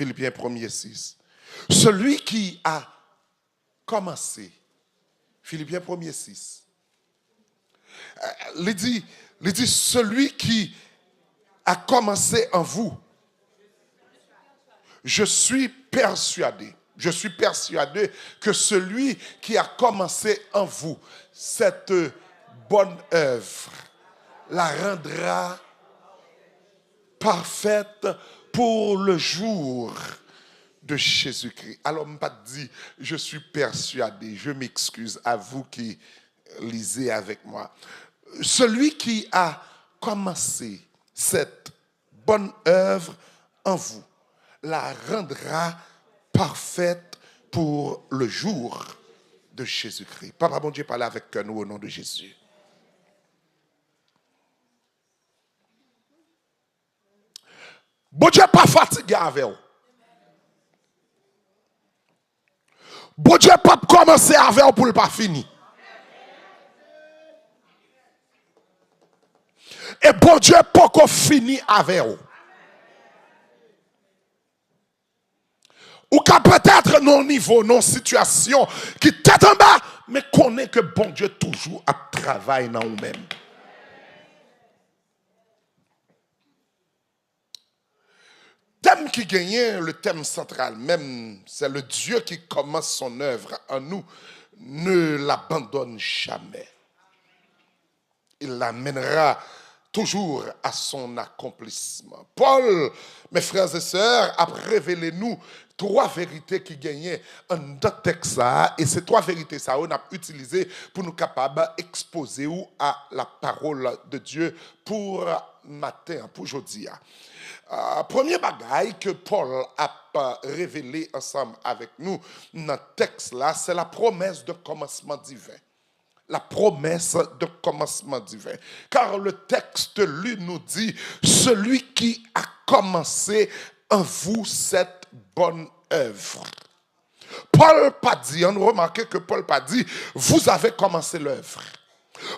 Philippiens 1er 6. Celui qui a commencé, Philippiens 1er 6, il dit, celui qui a commencé en vous, je suis persuadé que celui qui a commencé en vous cette bonne œuvre la rendra parfaite pour le jour de Jésus-Christ. Alors, je ne pas dit, je suis persuadé, je m'excuse à vous qui lisez avec moi. Celui qui a commencé cette bonne œuvre en vous la rendra parfaite pour le jour de Jésus-Christ. Papa, bon Dieu, parle avec nous au nom de Jésus. Bon Dieu pas fatigué avec vous. Bon Dieu pas commencer avec vous pour le pas fini. Et bon Dieu pas qu'on finit avec vous. Ou qu'à peut-être non niveau, non situation qui tête en bas, mais connaît que bon Dieu toujours a travaillé dans nous-mêmes. Thème qui gagne, le thème central même, c'est le Dieu qui commence son œuvre en nous, ne l'abandonne jamais. Il l'amènera toujours à son accomplissement. Paul, mes frères et sœurs, a révélé nous 3 vérités qui gagnaient en notre texte, et ces 3 vérités, ça, on a utilisé pour nous capables d'exposer à la parole de Dieu pour matin, pour aujourd'hui. Premier bagaille que Paul a révélé ensemble avec nous dans le texte là, c'est la promesse de commencement divin. La promesse de commencement divin. Car le texte, lui, nous dit, celui qui a commencé en vous cette bonne œuvre. Paul pas dit, on remarque que Paul pas dit, vous avez commencé l'œuvre.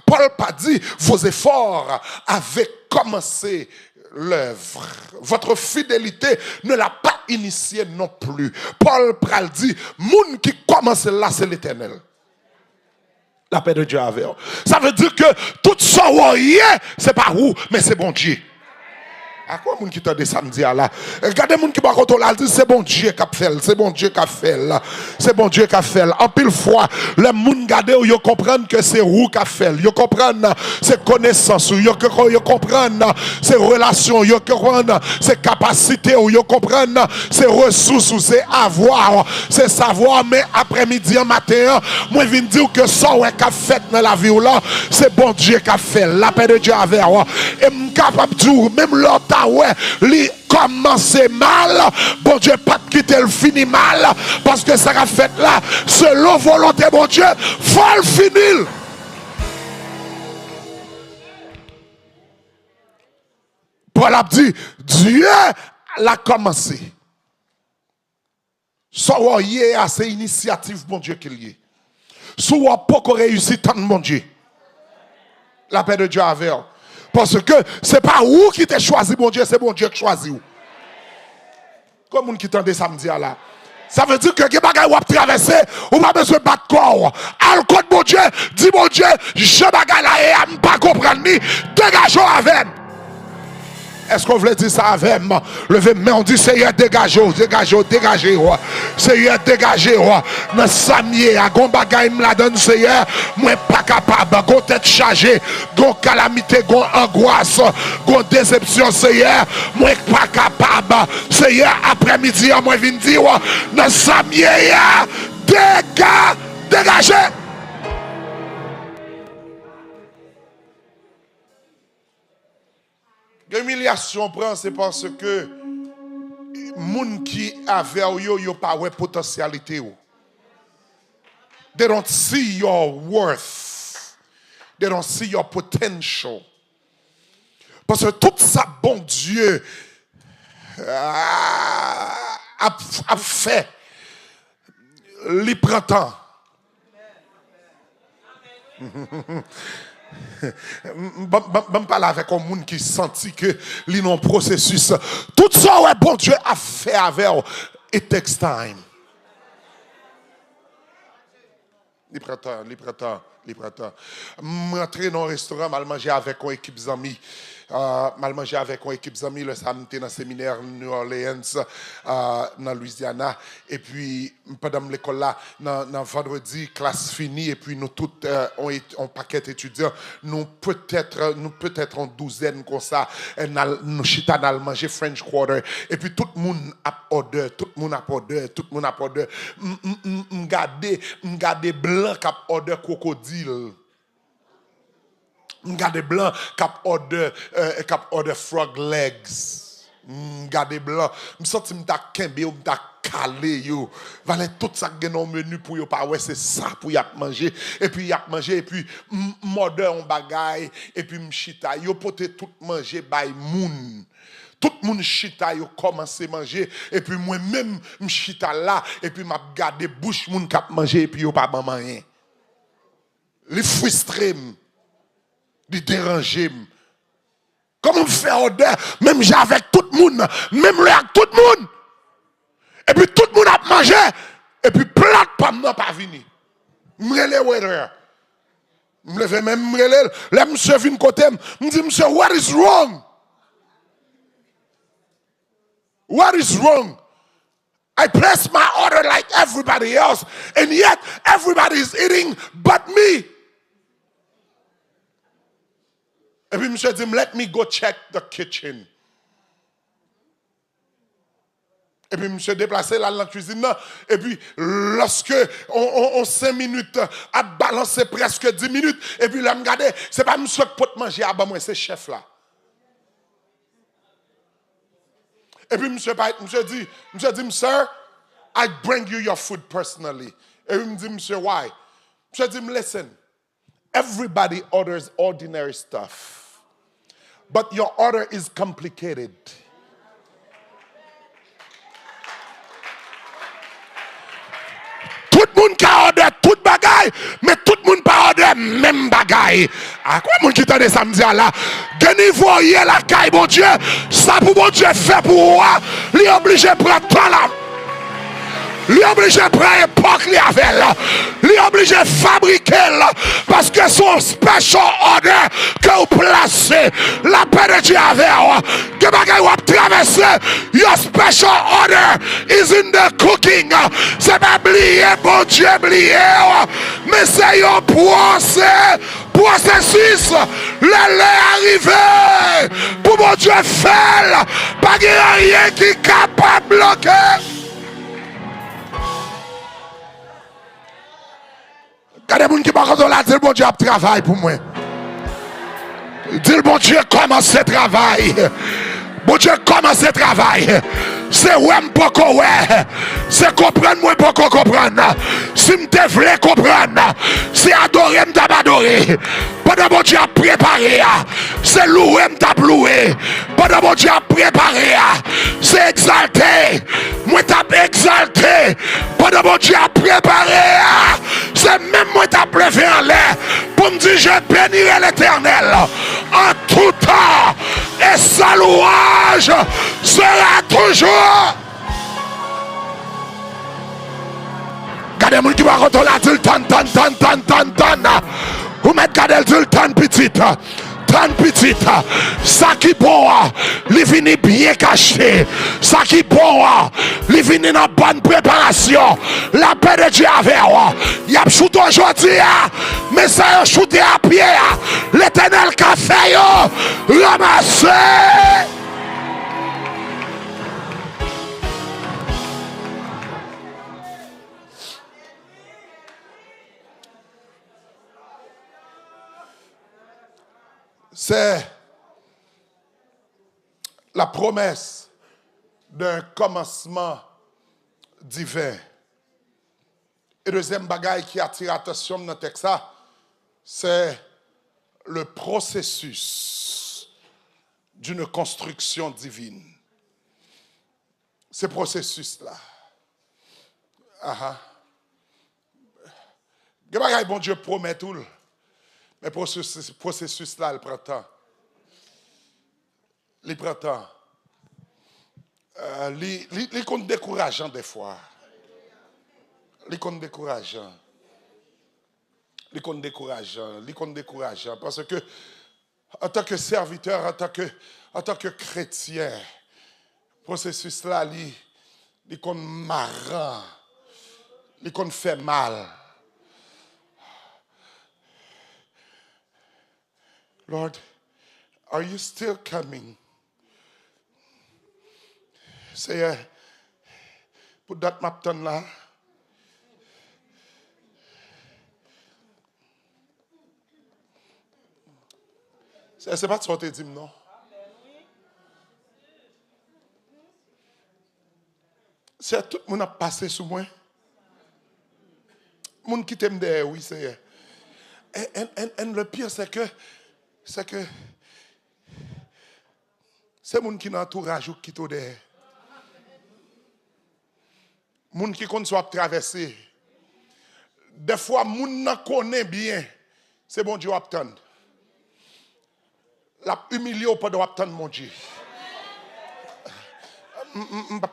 Paul pas dit, vos efforts avaient commencé l'œuvre. Votre fidélité ne l'a pas initiée non plus. Paul pral dit, moun qui commence là, c'est l'Éternel. La paix de Dieu avec vous. Ça veut dire que tout ça, c'est pas vous, mais c'est bon Dieu. À quoi moun qui t'a dit samedi là? Regardez moun qui va contre là, dit c'est bon Dieu qui a fait, c'est bon Dieu qui a fait là. C'est bon Dieu qui a fait. En pile fois, les moun gade ou yo comprennent que c'est vous qui a fait. Yo comprennent c'est connaissance, yo comprennent c'est relations, yo comprennent c'est capacités, yo comprennent c'est ressources, c'est avoir, c'est savoir, mais après-midi en matin, moi viens dire que ça ouais qu'a fait dans la vie là, c'est bon Dieu qui a fait. La paix de Dieu avec vous. Et m'capable dire même l'autre ouais, li commence mal, bon Dieu pas quitter le fini mal, parce que ça a fait là, selon volonté bon Dieu, faut le finir. Paul a dit, Dieu l'a commencé. Soit y est à ces initiatives, bon Dieu qu'il y est. Soit pas qu'on réussit tant mon Dieu. La paix de Dieu avec vous. Parce que ce n'est pas vous qui t'es choisi, bon Dieu, c'est bon Dieu qui choisit vous. Comme vous qui tendez samedi là. Ça veut dire que les bagages vous traverser, vous n'avez pas besoin de battre corps. Al côté bon Dieu, dis bon Dieu, je bagaille là et je ne pas comprendre ni, dégageons avec. Est-ce qu'on voulait dire ça avec moi? Levez main, on dit Seigneur, dégagez, Seigneur, dégagez. Dans Samier, à gon bagay me la donne, Seigneur, moi pas capable, gon tête chargée, gon calamité, gon angoisse, gon déception, Seigneur, moi pas capable. Seigneur, après-midi, moi viens dire, dans Samier, dégagez. L'humiliation prend, c'est parce que moun qui avait yo pas de potentialité. They don't see your worth. They don't see your potential. Parce que tout ça, bon Dieu, a fait, l'y prend temps. Je parle avec un monde qui sentit que l'un processus. Tout ça, ouais, bon Dieu a fait avec. It takes time. Il prend temps. Je rentre dans un restaurant, mal manger avec une équipe d'amis. Mal manger avec une équipe d'amis, le samedi dans le séminaire New Orleans, dans Louisiana. Et puis, pendant l'école là, dans vendredi, classe finie, et puis nous tous, on paquet d'étudiants, nous peut-être en douzaine comme ça, nous chita dans manger French Quarter, et puis tout le monde a order, m'garder blanc qui a order crocodile. M'garder blanc qui a order frog legs. M'garder blanc, me senti m'ta kembe ou m'ta calé yo. Valait tout ça qui dans menu pour yo pas ouais c'est ça pour y a manger et puis y a manger et puis m'order on bagaille et puis m'chita yo pote tout manger by moun. Tout le monde chita, yo commence à manger et puis moi-même m'chita là et puis m'a gardé bouche moun k'ap manger et puis yo pas rien. Les frustré, les déranger. Comment me faire odeur même j'ai avec tout le monde, même là avec tout le monde. Et puis tout le monde a mangé et puis plat pas vini. M'rele waiter. M'leve même m'rele, là monsieur vinn côté, me dit monsieur what is wrong? What is wrong? I place my order like everybody else, and yet everybody is eating but me. Et puis, monsieur dit, let me go check the kitchen. Et puis, monsieur déplacé là dans la cuisine. Et puis, lorsque on 5 minutes, a balancé presque 10 minutes, et puis là, regardez, c'est pas monsieur qui peut manger, à moi, c'est chef là. Et puis, monsieur dit, sir, I bring you your food personally. Et puis, il me dit, monsieur, why? Monsieur dit, listen, everybody orders ordinary stuff. But your order is complicated. Tout le monde a ordre tout bagaille, mais tout le monde pas ordre même bagaille. À quoi mon qui t'a samedi là? De niveau hier la caille bon Dieu, ça pour bon Dieu fait pour moi, lui obligé prendre temps là. Lui obligé de prendre époque li avec là. Lui obligé de fabriquer là. Parce que son special order que vous placez, la paix de Dieu avec vous. Que bagay vous traverser, your special order is in the cooking. C'est pas oublié, bon Dieu oublié. Mais c'est un processus. Le lait arrivé. Pour bon Dieu faire. Pas qu'il y a rien qui est capable de bloquer. Regardez les gens qui parlent là, dis le bon Dieu a travail pour moi. Dis le bon Dieu commence ce travail. Bon Dieu commence ce travail. C'est ouais m'poko ouais. C'est comprendre moi pas comprendre. Si m'te vle comprendre, c'est adorer m't'a adorer. Pendant bon Dieu a préparé, c'est louer m't'a loué. Pendant bon Dieu a préparé, c'est exalté. Moi t'as exalté. Pendant bon Dieu a préparé, c'est même moi t'as levé en l'air pour me dire je bénirai l'Éternel en tout temps et sa louange sera toujours. Regardez mon qui va retourner là, dit le tan. Vous mettez regardez le tan petite. Tan petite. Ça qui bon, il vient bien caché. Ça qui bon, il vient dans bonne préparation. La paix de Dieu avec vous. Il y a shooté aujourd'hui, mais ça a shooté à pied. L'Éternel qu'a fait, ramassé. C'est la promesse d'un commencement divin. Et deuxième bagaille qui attire l'attention dans le texte, c'est le processus d'une construction divine. Ce processus-là. Bon Dieu promet tout. Mais processus là, il prend temps. Il prend temps. Les comptes décourageants des fois. Les comptes décourageants. Les comptes décourageants. Les comptes décourageants. Parce que, en tant que serviteur, en tant que chrétien, processus là, les comptes marrant. Les comptes fait mal. Lord, are you still coming? Seigneur, put that map down là. C'est pas de sortir dit non. C'est tout le monde a passé sous moi. Le monde qui t'aime derrière, oui, Seigneur. Et le pire, c'est que c'est le monde qui n'entourage ou qui t'aide derrière. Moun qui compte soit traversé. Des fois, moun n'a connaît bien. C'est bon Dieu attendre. La humilié au pas de attendre mon Dieu. Je ne vais pas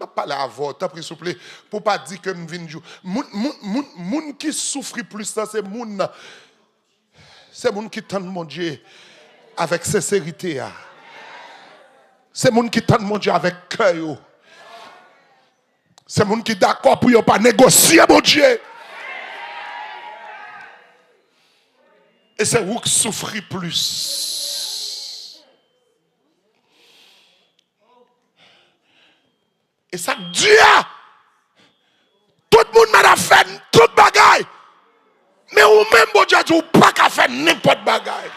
parler à vous, s'il vous plaît, pour ne pas dire que je viens de jouer. Moun qui souffre plus, c'est moun qui tente mon Dieu avec sincérité. C'est moun qui tente mon Dieu avec cœur. C'est moun qui d'accord pour ne pas négocier mon Dieu. Et c'est vous qui souffrez plus. Et ça Dieu, tout le monde m'a fait toute bagaille. Mais ou même bon Dieu, vous pas qu'à faire n'importe bagaille.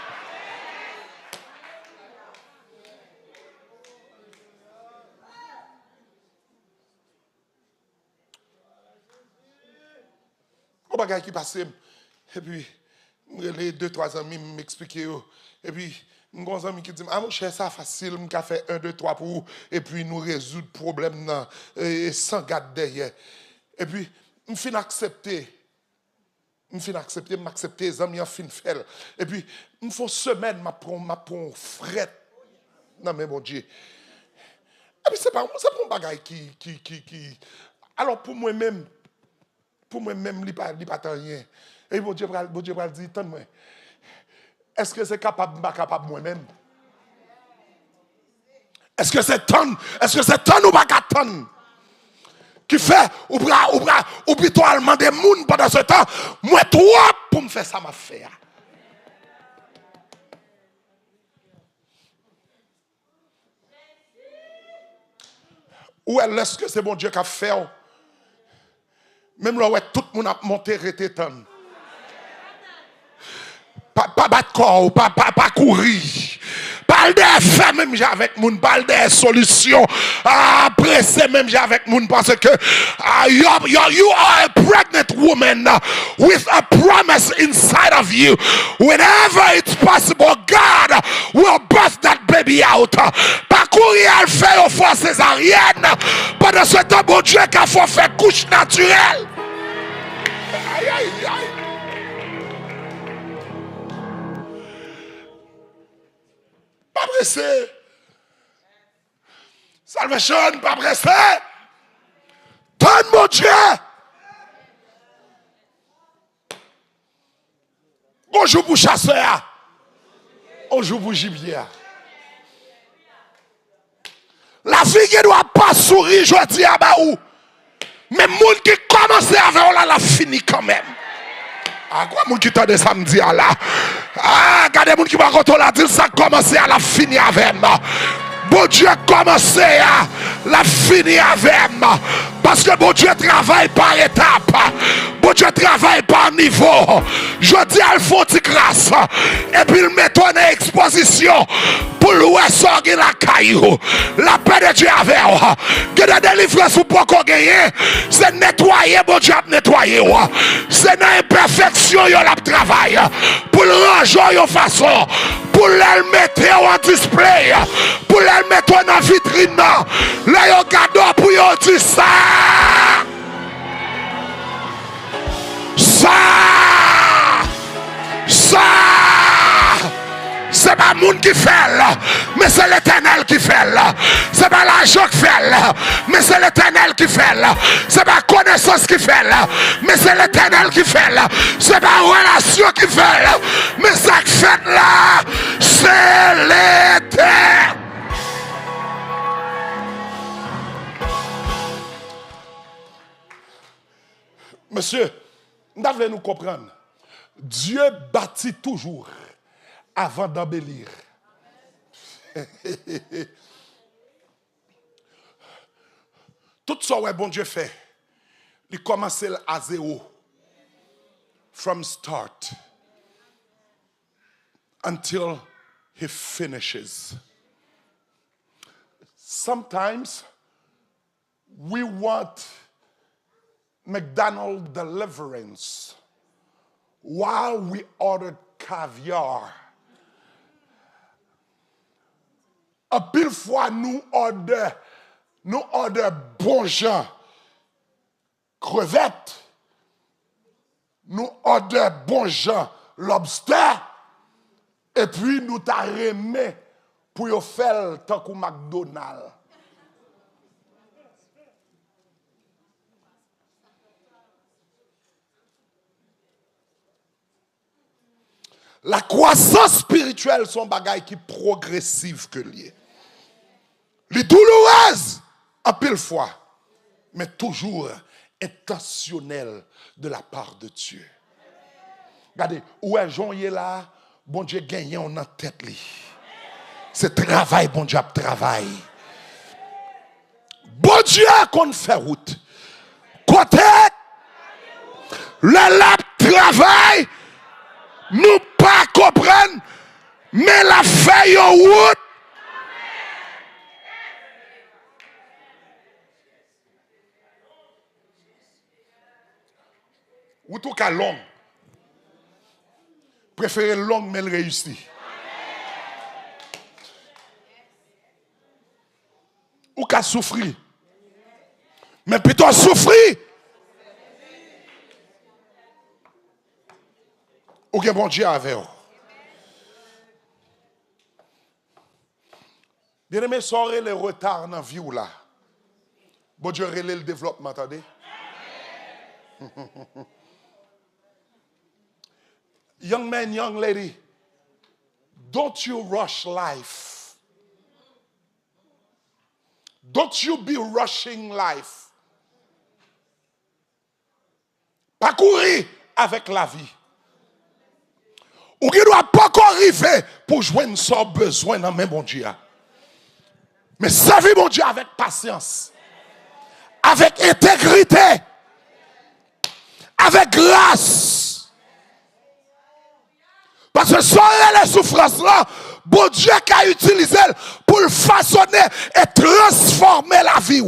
Au bagaille qui passe, et puis les 2-3 amis m'expliquaient, et puis mon ami qui dit ah mon cher ça facile, on a fait 1, 2, 3 pour vous, et puis nous résoudre le problème sans garde derrière. Et puis je finis accepter les amis en fin faire. Et puis une fois semaine m'a prend fret. Non mais mon Dieu. Et puis c'est pas un bagaille qui alors pour moi-même il pas rien. Et bon Dieu va dire attends-moi. Est-ce que c'est capable moi-même? Est-ce que c'est tant ou pas tant qui fait ou habituellement des moun pendant ce temps moi toi pour me faire ça m'a fait. Ou est-ce que c'est bon Dieu qui a fait? Même là où tout le monde a monté arrêté tant. Pas battre corps, pas courir. Parle des faits même j'ai avec moun, parle des solutions. Pressé même j'ai avec moun parce que you are a pregnant woman with a promise inside of you. Whenever it's possible, God will birth that baby out. Pas courir à le faire au force césarienne. Pendant ce temps, bon Dieu qu'il faut faire couche naturelle. Aïe, aïe, aïe. Pas pressé. Salvation, pas pressé. Donne mon Dieu. Bonjour pour chasseur. Bonjour pour gibier. La vie qui ne doit pas sourire, je dis à Baou. Mais le monde qui commence avec on la fini quand même. Quoi, moun qui t'a de samedi à là? Regardez, moun qui va quand on l'a dit, ça commence à la finir avec moi. Bon Dieu commence à la finir avec moi. Parce que bon Dieu travaille par étapes. Bon Dieu travaille par niveau. Je dis à font grâce. Et puis il met en exposition. Pour louer ça la caillou. La paix de Dieu avec vous. Que la délivrance ou pas qu'on gagne. C'est nettoyer, bon Dieu a nettoyer. C'est dans l'imperfection il a travail. Pour le ranger de façon. Pour le mettre en display. Pour le mettre en vitrine. Là il cadeau pour yon dire ça. Ça. pas le monde qui fait là, mais c'est l'Éternel qui fait là. C'est pas l'argent qui fait là, mais c'est l'Éternel qui fait là. C'est pas la connaissance qui fait là, mais c'est l'Éternel qui fait là. C'est pas la relation qui fait là, mais ça qui fait là, c'est l'Éternel. Monsieur, nous devons nous comprendre. Dieu bâtit toujours avant d'embellir. Tout ce que bon Dieu fait, il commence à zéro. From start until he finishes. Sometimes we want McDonald's deliverance while we ordered caviar. A pile fois nous order bon Jean crevettes, nous order bon Jean lobster, et puis nous t'a remis pour y faire tant que McDonald's. La croissance spirituelle, son bagage qui est progressive que lié. Les douloureuses, en pile fois, mais toujours intentionnelle de la part de Dieu. Regardez, où est Jean là, bon Dieu gagne en tête. C'est travail, bon Dieu travail. Bon Dieu qu'on fait route. Côté, le lap travail, nous pas comprendre, mais la feuille en route. Ou tout cas long. Préférez long mais elle réussit. Ou qu'à souffrir. Mais plutôt souffrir. Ou que bon Dieu avec vous. Bien aimé, soirée le retard dans la vie ou là. Bon Dieu relève le développement, attendez. Young man, young lady, don't you rush life. Don't you be rushing life. Pas courir avec la vie. Ou qui doit pas arriver pour joindre son besoin dans même bon Dieu. Mais servir bon Dieu avec patience, avec intégrité, avec grâce. Parce que sans les souffrances là, bon Dieu qui a utilisé pour le façonner et transformer la vie.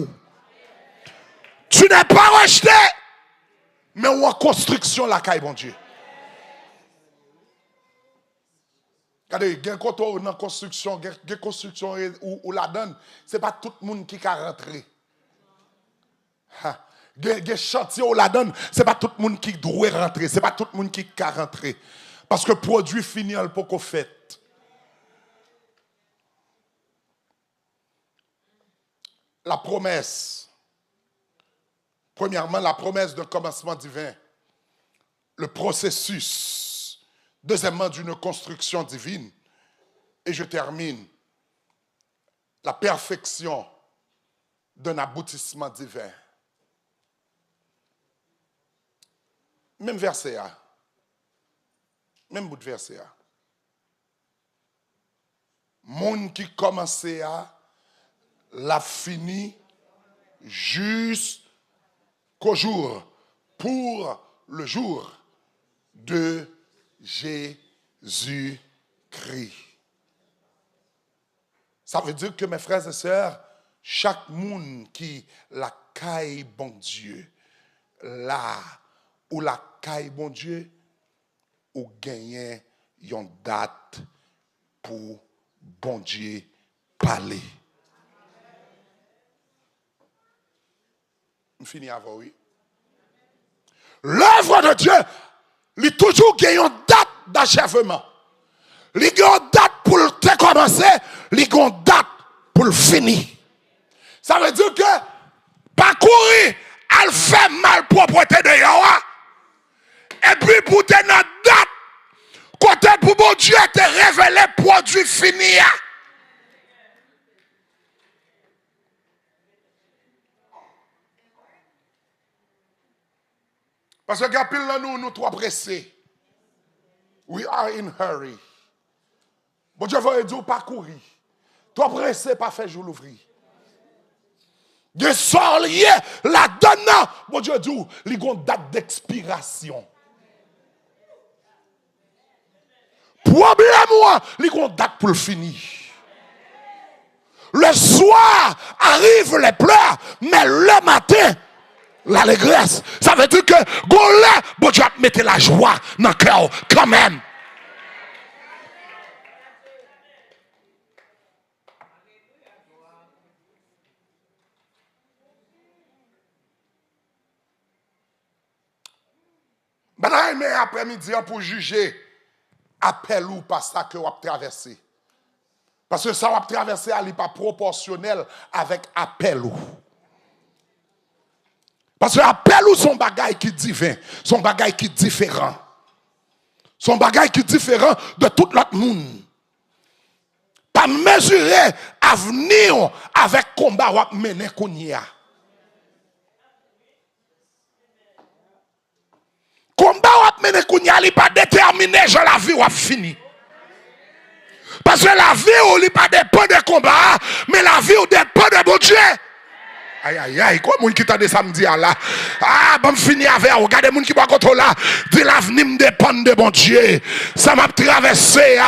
Tu n'es pas rejeté, mais en construction la caille bon Dieu. Regardez, quand on est dans construction, ou la donne, ce n'est pas tout le monde qui a rentré. Les chantiers ou la donne, ce n'est pas tout le monde qui doit rentrer, ce n'est pas tout le monde qui a rentré. Parce que le produit fini, il peut qu'on fait. La promesse. Premièrement, la promesse d'un commencement divin. Le processus. Deuxièmement, d'une construction divine. Et je termine. La perfection d'un aboutissement divin. Même verset A. Même bout de verset A. Monde qui commençait à l'a fini jusqu'au jour, pour le jour de Jésus-Christ. Ça veut dire que mes frères et sœurs, chaque monde qui la caille bon Dieu, là où la caille bon Dieu, ou gagner une date pour bon Dieu parler. Je finis avant, oui. L'œuvre de Dieu, il toujours gagne une date d'achèvement. Il gagne une date pour le c'est commencé, il y a une date pour le finir. Ça veut dire que parcourir, elle fait mal propreté de Yahweh. Et puis pour te notre date, côté pour mon Dieu te révéler produit fini. Parce que quand pile nous trop pressés. We are in hurry. Bon Dieu veut dire pas courir. Trop pressé pas faire jour l'ouvrir. De sort lié là-dedans. Bon Dieu dit il y a une date d'expiration. Problème il y a une date pour le finir. Le soir arrivent les pleurs, mais le matin l'allégresse. Ça veut dire que là, bon Dieu mettre la joie dans le cœur quand même. Mais après-midi pour juger appel ou pas ça que vous avez traversé. Parce que ça vous avez traversé n'est pas proportionnel avec appel ou. Parce que appel ou son bagage qui est divin, son bagage qui est différent. Son bagage qui est différent de tout l'autre monde. Pas mesurer avenir avec combat ou mener kounia. Combat ou mener kounia, il n'est pas déterminé, je la vie ou fini. Parce que la vie ou il pas dépend de combat, mais la vie ou dépend de bon Dieu. Aïe aïe aïe, quoi moun qui t'a de samedi là. Ah, bon fini avec, regardez moun qui boit contre là, dit l'avenir me dépend de bon Dieu. Ça m'a traversé,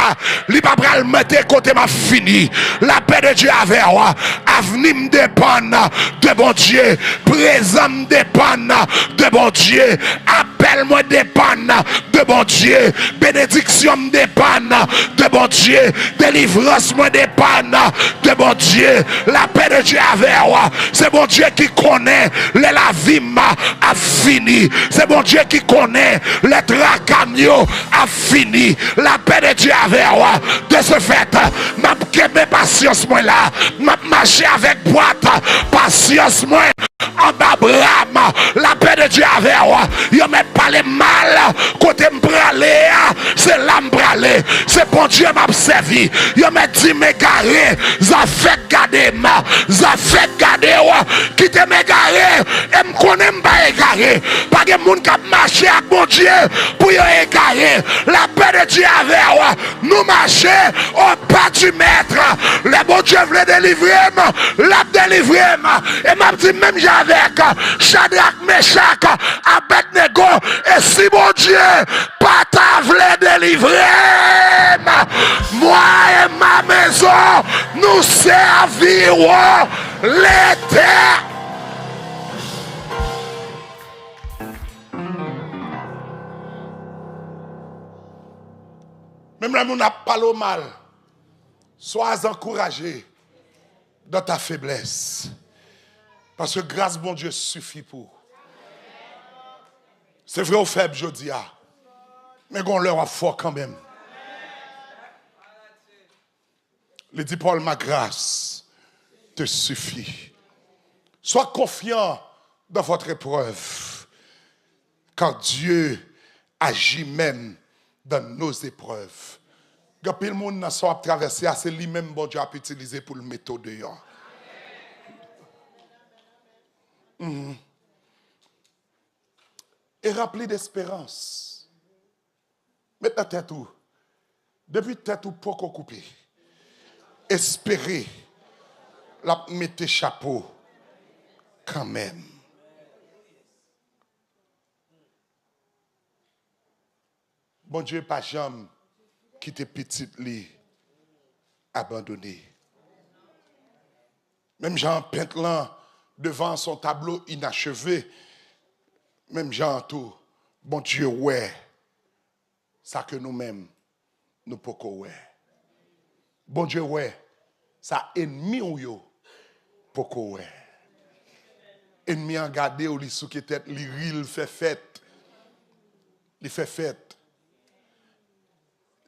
li pas pral mettre côté m'a fini. La paix de Dieu avec moi, avenir me dépend de bon Dieu, présent me dépend de bon Dieu, appel moi dépend de bon Dieu, bénédiction me dépend de bon Dieu, délivrance me dépend de bon Dieu, la paix de Dieu avec moi, c'est bon Dieu qui connaît la vie a fini. C'est bon Dieu qui connaît les tracagnos a fini. La paix de Dieu avec moi. De ce fait, m'a kebe patience moi là. M'a marché avec boîte. Patience moi. En bas brame. La paix de Dieu avec moi. Yo m'a parlé mal. Côté m'bralé. C'est l'âme bralé. C'est bon Dieu m'a servi. Yo m'a dit m'égarer. Ça fait garder ma. Ça fait garder qui te m'égarer et me connaît pas égaré. Pas de monde qui a marché avec mon Dieu pour y égarer. La paix de Dieu avec nous marcher au pas du maître. Le bon Dieu voulait délivrer, l'a délivré. Et m'a dit même j'avec Shadrach, Meshach, Abednego. Et si mon Dieu pas t'a voulu délivrer, moi et ma maison nous servirons l'éternel. Même là, on n'a pas le mal. Sois encouragé dans ta faiblesse. Parce que grâce, bon Dieu, suffit pour. C'est vrai au faible, je dis. Mais on leur a fort quand même. Il dit Paul, ma grâce te suffit. Sois confiant dans votre épreuve. Car Dieu agit même dans nos épreuves. Quand le monde n'a pas traversé, c'est lui-même bon Dieu a utilisé pour le mettre dehors. Et rempli d'espérance. Mettez tête où. Depuis tête où pour qu'on coupe. Espérer. La mettez chapeau. Quand même. Bon Dieu, pas jamais quitter petite li abandonné. Même Jean Pentlan devant son tableau inachevé, même Jean tout, bon Dieu, ouais, ça que nous-mêmes, nous pouvons ouais. Bon Dieu, ouais, ça ennemi ou yo, pouvons ouais. Ennemi en gardé ou li sous qui tête, li ril fait fête. Li fait fête.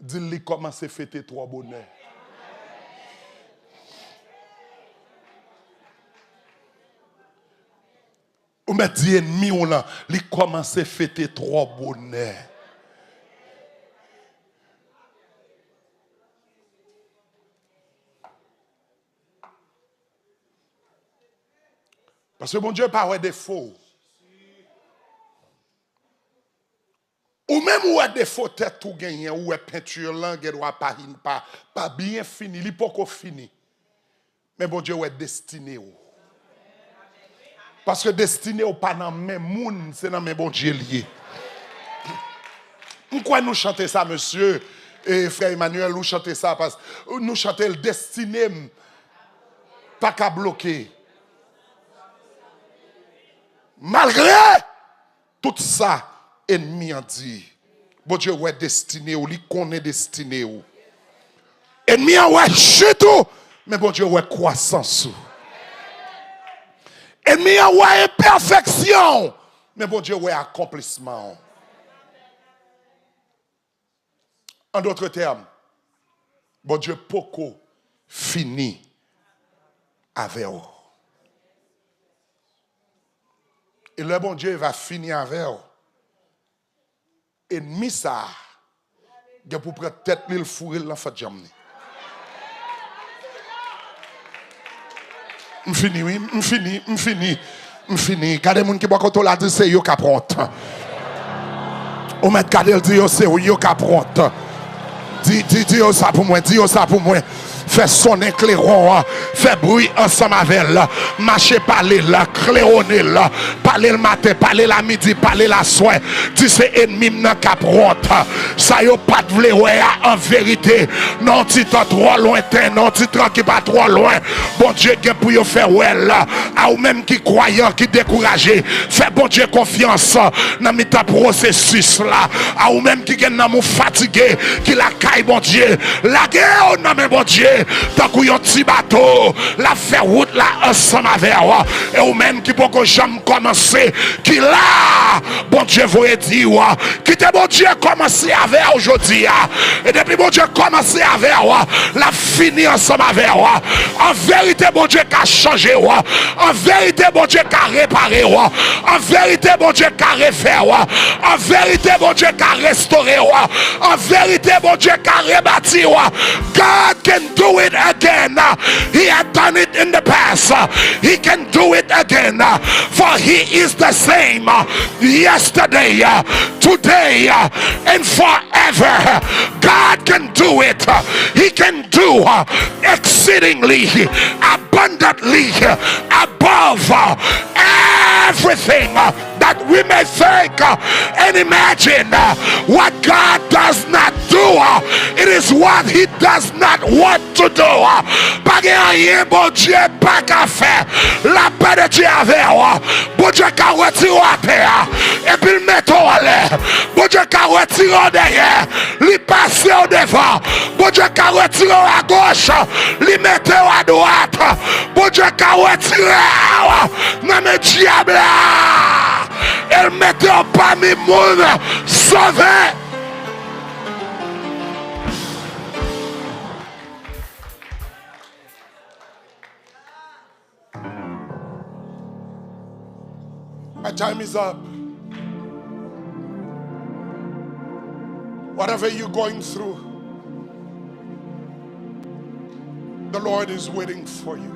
Dis-lui comment c'est fêter trois bonheurs. Ou met dit ennemi ou là, il commence à fêter trop bonheur. Parce que mon Dieu pas de défaut. Ou même ou a défaut tête tout gagné ou est peinture langue doit pas bien fini, il pas fini. Mais bon Dieu est destiné ou. Parce que destiné ou pas dans même monde, c'est dans même bon Dieu lié. Pourquoi nous chanter ça monsieur et frère Emmanuel nous chanter ça parce que nous chanter le destiné pas qu'à bloquer. Malgré tout ça, ennemi a dit, bon Dieu ouais destiné ou, il connaît destiné ou. Ennemi a ouais chute ou, mais bon Dieu ouais croissance ou. Ennemi a ouais imperfection, mais bon Dieu ouais accomplissement. En d'autres termes, bon Dieu poko fini avec vous. Et le bon Dieu va finir avec vous. Ennemi ça, il pour prendre tête l'île fourrer l'enfant de jamne. M'fini. Gardez moun qui boit quand on l'a dit c'est yo qui prend. On met garder le dit c'est yo qui prend. Dis ça pour moi, dis ça pour moi. Fais sonner clairon, fais bruit ensemble avec là, marcher parler là, claironner là, parler le matin, parler la midi, parler la soir. Dis c'est ennemi nan caprote. Ça yo pas de vle ouais en vérité. Non ti t'en trop lointain, non ti tranquille pas trop loin. Bon Dieu gen pour yo faire ouais là. A ou même qui croyant, qui découragé, fais bon Dieu confiance dans mi ta processus là. A ou même qui gen nan mou fatigué, qui la caille bon Dieu, la guerre non mais bon Dieu. Tant qu'on y a un petit bateau, la faire route là ensemble avec moi. Et ou même qui peut que jamais commencer, qui là, bon Dieu vous dire, qui te bon Dieu commencer avec aujourd'hui. Et depuis bon Dieu commencer avec moi, la finir ensemble avec moi. En vérité, bon Dieu qui a changé, en vérité, bon Dieu qui a réparé, en vérité, bon Dieu qui a refait, en vérité, bon Dieu qui a restauré, en vérité, bon Dieu qui a rebâti. God can do it again. He had done it in the past. He can do it again. For he is the same yesterday, today, and forever. God can do it. He can do exceedingly, abundantly, above everything that we may think and imagine. What God does not do, it is what he does not want to do. Pas rien, bon Dieu, pas qu'à faire. La paix de Dieu avec moi. Bon Dieu, qu'a retiré à terre. Et puis le mettre en l'air. Bon Dieu, qu'a retiré en derrière. Lui passer au devant. Bon Dieu, qu'a retiré à gauche. Lui mettre à droite. Bon Dieu, qu'a retiré. Non mais diable. Elle mettait parmi monde sauvé. My time is up. Whatever you're going through, the Lord is waiting for you.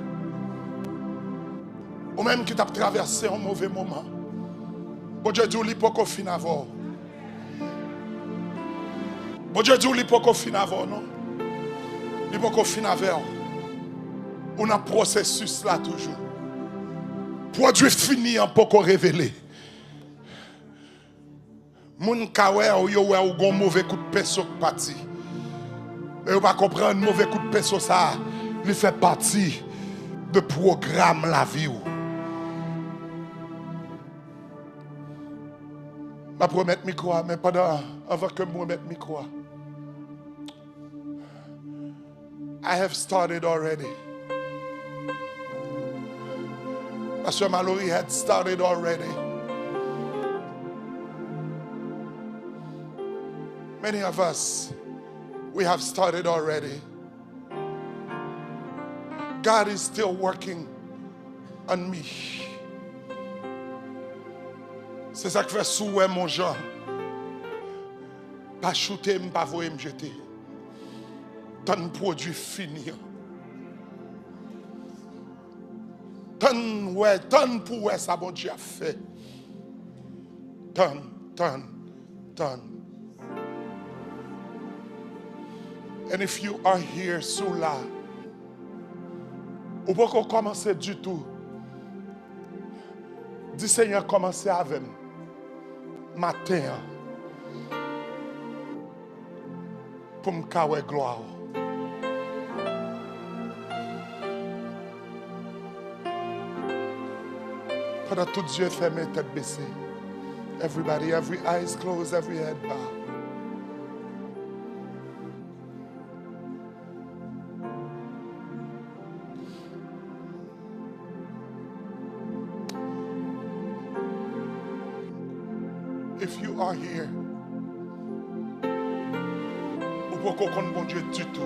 Ou même qui t'a traversé un mauvais moment. Bon Dieu dit, il faut qu'on finisse avant. Bon Dieu dit, il faut qu'on finisse avant, non? Il faut qu'on finisse avant. On a un processus là toujours. Produit fini en peu qu'on révélé. Moun kawe ou yo ou gon mauvais coup de pinceau parti. Mais on va comprendre mauvais coup de pinceau ça, il fait partie de programme la vie ou. Je promets micro, mais avant que je promette micro. I have started already. Pastor Mallory had started already. Many of us, we have started already. God is still working on me. C'est ça qui fait souhait mon Jean. Pas shooter, pas voyer me jeter. Tant de produits finis. Tant pour ça bon Dieu a fait. Tant. And if you are here sous là, ou pas qu'on commence du tout. Dis Seigneur, commencez avec matin pour me cacher gloire. Pendant tout Dieu fermé, tête baissée. Everybody, every eyes closed, every head bowed. If you are here, ou pas qu'on connaît bon Dieu du tout,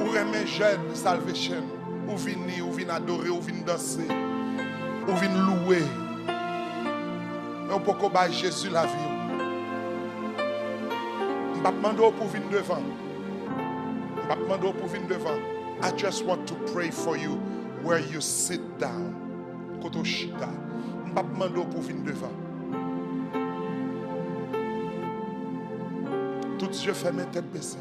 ou remet jeune salvation, ou vient adorer, ou vient danser, ou vient louer, mais ou pas qu'on baille Jésus la vie. Je ne vais pas demander pour venir devant. Je ne vais pas demander pour venir devant. I just want to pray for you where you sit down. Koto shita. Je ne vais pas demander pour venir devant. Tout yeux fermés, tête baissée.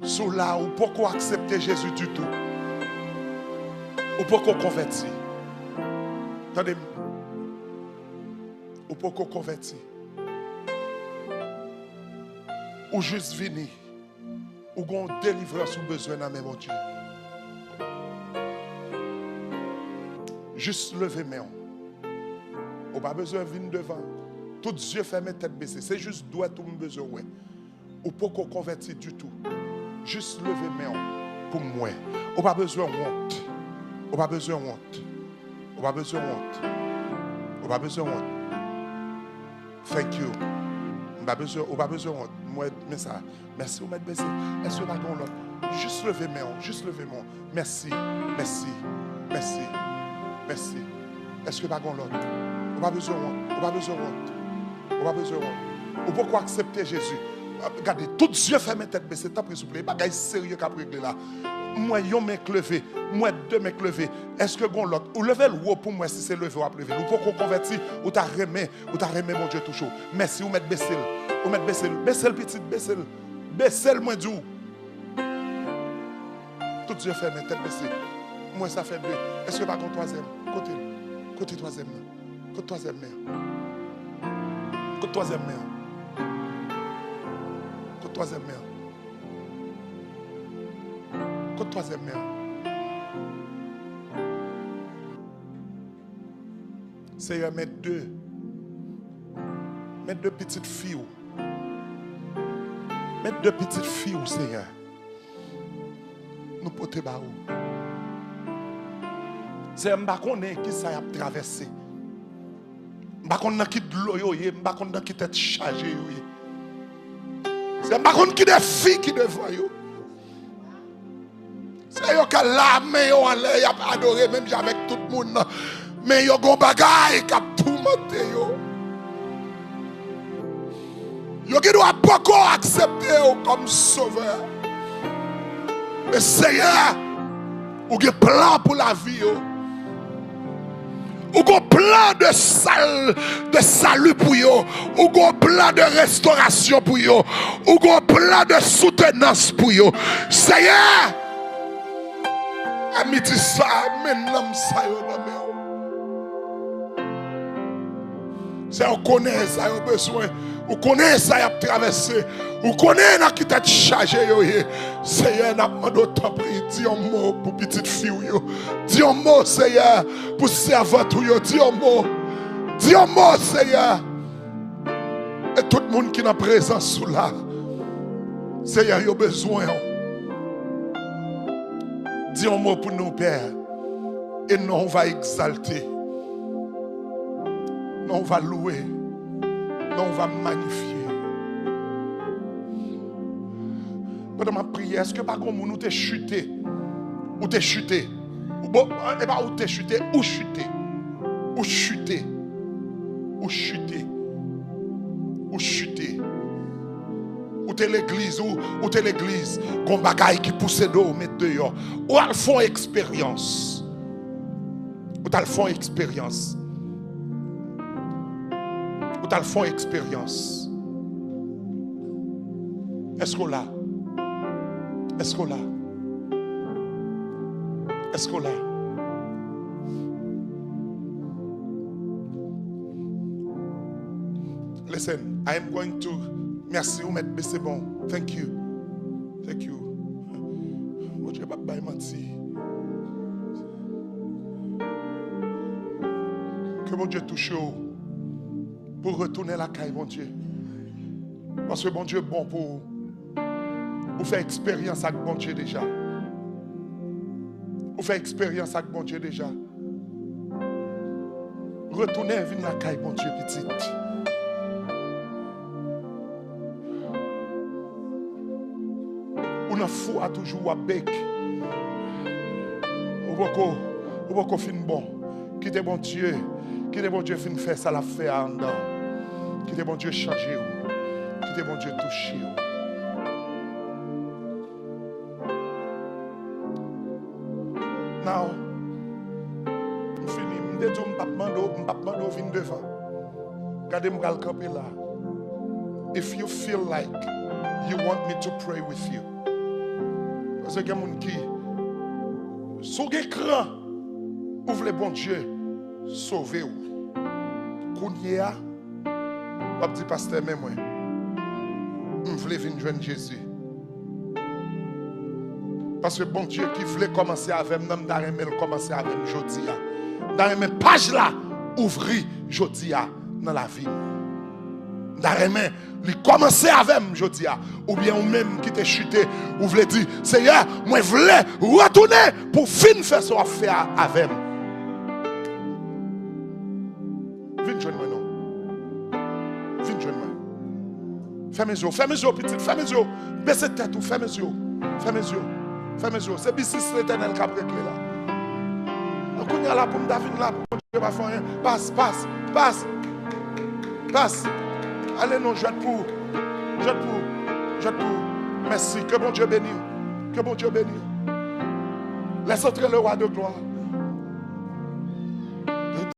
Sous là, ou pourquoi accepter Jésus du tout? Ou pourquoi convertir? Attendez, ou pourquoi convertir? Ou juste venir? Ou qu'on délivrance ou besoin dans mon Dieu? Juste lever mes mains. Ou pas besoin de venir devant. Tout yeux fermés, tête baissée. C'est juste doigt tout mon besoin. Ou pas qu'on convertit du tout. Juste lever mes mains pour moi. Ou pas besoin de honte. Ou pas besoin de honte. Ou pas besoin de honte. Ou pas besoin de honte. Thank you. Ou pas besoin de honte. Moi, mais ça. Merci, vous m'êtes baissé. Est-ce que vous avez l'autre? Juste lever mes mains. Juste lever mes mains. Merci. Merci. Merci. Merci. Est-ce que vous avez l'autre? Ou pas besoin de honte. Ou pas besoin de honte. On va besoin. Ou pourquoi accepter Jésus? Regardez, tout Dieu fait mes têtes baissées. T'as pris s'il vous plaît. Bagay sérieux qu'a réglé là. Moi, yon mec levé. Moi, deux mecs levés. Est-ce que bon l'autre? Ou lever le haut pour moi si c'est levé ou après lever. Ou pourquoi convertir? Ou t'as remis mon Dieu tout chaud. Merci, ou mettre baisser. Ou mettre baisser. Baisser le petit, baisser le. Baisser le moins doux. Tout Dieu fait mes têtes baissées. Moi, ça fait deux. Est-ce que pas contre troisième? Côté troisième. Côté troisième mère. Côte troisième mère. Côte troisième mère. Côte troisième mère. Seigneur, mettre deux petites filles. Mettre deux petites filles, Seigneur. Nous porter barou. C'est un bacon qui ça a traversé. Je ne sais pas qui de l'eau, je ne sais pas qui tête chargée. C'est un bacon qui des filles qui devant yo. C'est yo qui la main yo en l'air, y a adoré même avec tout le monde. Mais yo gon bagay qui a tout monté yo. Yo qui doit pas accepter yo comme sauveur. Mais Seigneur, ou gen plan pour la vie yo. Ou un plan de salut pour eux, ou un plan de restauration pour eux, ou un plan de soutenance pour eux. Seigneur, amiti ça, maintenant ça yo nan men. C'est on connaît ça yo besoin, on connaît ça y a traversé, on connaît na qui t'a chargé yo. Seigneur, n'a demandé autant prier, dis un mot pour petite fille yo. Dis un mot Seigneur pour servante yo, dis un mot. Dis un mot Seigneur. Et tout le monde qui est en présence sous là. Seigneur, il a besoin. Dis un mot pour nous, Père. Et nous, on va exalter. Nous, on va louer. Nous, on va magnifier. Pendant ma prière, est-ce que par contre, nous t'es chuté? Ou t'es chuté? Ou bon, et pas ou t'es chuté, ou chuté? Ou chuté? ou chuter. Ou chuter. Ou t'es l'église, ou t'es l'église, qu'on bagaille qui pousse d'eau, mettre dehors. Ou elles font expérience. Ou t'as le font expérience. Ou t'as le font expérience. Est-ce qu'on l'a? Est-ce qu'on l'a? Est-ce qu'on l'a? Listen, I am going to. Merci, vous mettez, c'est bon. Thank you. Thank you. Bon Dieu, pas menti. Que mon Dieu touche vous pour retourner à la caille, mon Dieu. Parce que mon Dieu est bon pour vous faire expérience avec mon Dieu déjà. Vous faire expérience avec mon Dieu déjà. Retournez et venez à la caille, mon Dieu, petite. On a fou à toujours à bec. Ou beaucoup fin bon. Quittez bon Dieu. Quittez bon Dieu fin faire ça la fait en dedans. Quittez bon Dieu changer. Quittez bon Dieu toucher. Now, je finis. Je dis que je vais venir devant. Regardez-moi le camper là. If you feel like you want me to pray with you. Parce que il y a des gens qui, sur l'écran, ouvrent le bon Dieu, sauvez-vous. Kounia, je dis pasteur, mais moi, je voulais venir joindre Jésus. Parce que bon Dieu qui voulait commencer avec moi, je commencer avec moi aujourd'hui. Dans mes pages là, ouvrir aujourd'hui dans la vie. D'ailleurs, il commencer avec moi aujourd'hui. Ou bien ou même qui t'est chuté, ou voulez dire, Seigneur, moi je voulais retourner pour finir faire ce qu'on fait avec moi. Viens joindre moi non. Viens joindre moi. Fermez les yeux, petite, fermez les yeux. Baissez tête ou fermez les yeux. Fermez les yeux. Fermez les yeux. C'est business l'éternel qui a pris là. Donc on est là pour me David là pour Dieu va faire rien. Passe. Allez non, je pour. Merci. Que bon Dieu bénisse. Que bon Dieu bénisse. Laisse entrer le roi de gloire.